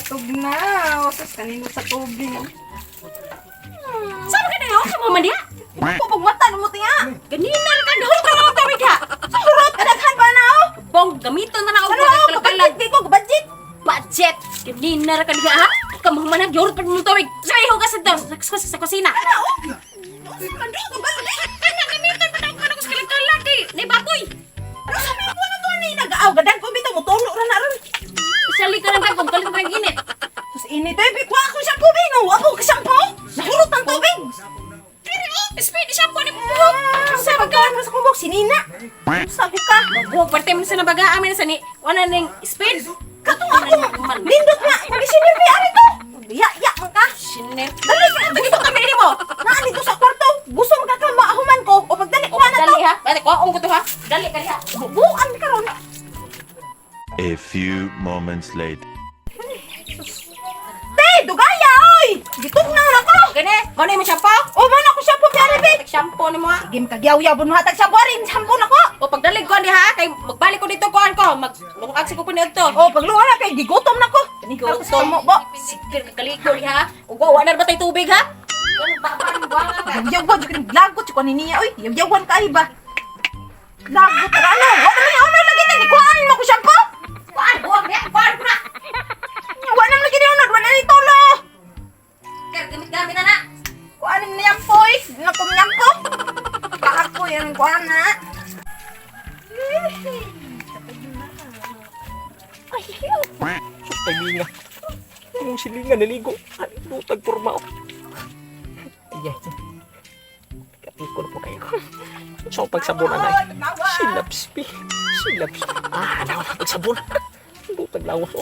Bantog na. Sus, kanino sa tubig. Saan ka na yun? Sa mga diya? Pupag mata na mo tiya. Ganina na ka, dahol ka lang tawid ha. Surot, kadaghan ba na oh? Bong, gamiton na na ako. Ano ako, kabadjit, di ko, kabadjit. Budget! Ganina na ka diya ha. Kamahamanan, yorot pa mo tawid. Sabihin ko ka sa kusina. Ano oh? Kanya, gamiton pa na ako sa kalagkalag eh. Naibaboy. Ano sabi mo na to ni nag-aaw gadan ko bitaw mo tulo ra na ron. Isali ka lang kung galit ka ginit. Sus ini baby, kuha ako shampoo bino. Ako ka shampoo. Nahurot ang tubig. Speed, shampoo ni buhok. Sa pagkawan mo sa kubok sinina. Sabi ka. Buhok, parte mo sa nabaga amin sa ni. Wala nang speed. Katong ako. Nindot nga. Pag-isinir ni ari ko. Ya man ka. Sinir. Dali ka. Dito ka pili mo. Naan dito sa kwarto. Gusto mo ka maahuman ko o pagdali ko na to. Dali ha. Dali ko ko to ha. Dali ka ha. Buuan ka ron. A few moments later. Te, dugaya oy. Gitugnaw na ko. Gani, mo mo shampoo? O man ako shampoo biare be. Shampoo ni mo ha. Sige magagyaw-yaw mo hatag shampoo rin. Shampoo na ko. O pagdalig ko ni ha, kay magbalik ko dito kuan ko. Maglungag si ko nito. O pagluwa na kay gigutom na ko. Gutom mo bo. Sikir ka kaligo ni ha. O wala na ba tay tubig ha? Ano ba ka? Yaw-yawan jud kini lagot jud ko ni niya oy. Yaw-yawan ka iba. Lagot ra ano? Wa man ano lagi ni kuan mo ko shampoo. Kuan, buwag niya. Kuan ko na. Wa nang lagi ni unod, wa na ni tolo. Kaya gamit-gamit na na. Kuan ni yampoy, na ko yampo. Ako yan kuan na. Ay, Sus, tayo nga. Yung silingan naligo. Ano, tagporma ako. Ayan. Katikon po kayo. So, pagsabunan ay. Silapspi. Ano, pagsabunan. Butag lawas ko.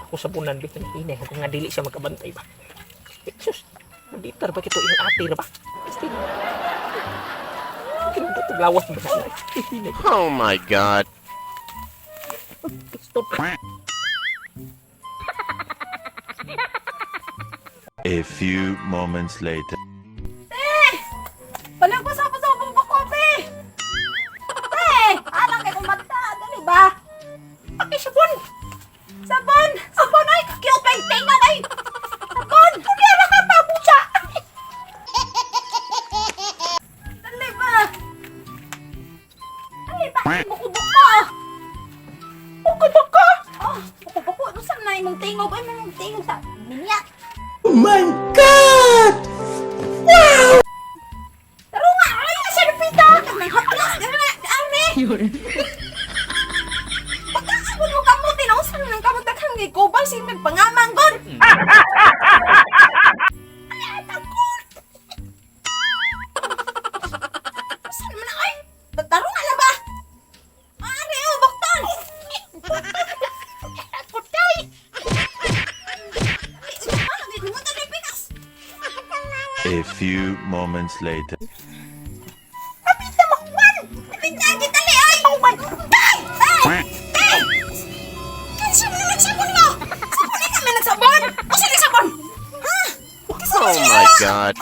Ako sabunan, bitin inay. Kung nga dili siya magkabantay ba. Sus, magitar ba kito yung ate na ba? Butag lawas ba na? Inay. Oh my god. Stop. A few moments later. Balag ko sa pasabong pa kopi. Alang kay kumanta, dali ba? Paki sabon. Sabon ay cute pa tinga ay. Sabon, kundi ala ka pa busa. Dali ba? Ay, bakit buko-buko? Buko-buko? Oh, buko-buko. Ano saan na imong tingog? Ay, imong tingog sa minyak. Oh my God! Pero nga, ay, nasa lupita. May hotlas. Ame. Pagkakabon mo kamot, tinausan ng kamot na kang gikubay sing nagpangamanggon. Ay, takot. Saan mo na, ay? Taro nga na ba? Ari, oh, baktan. Putay. Hindi mo tayo pikas. A few moments later. Kapit na makwan! Kapit na agad tali! Ay! Oh my God! Tay! Tay! Tay! Sabon na nagsabon mo! Sabon na kami nagsabon! O sila sabon! Ha? Oh my god.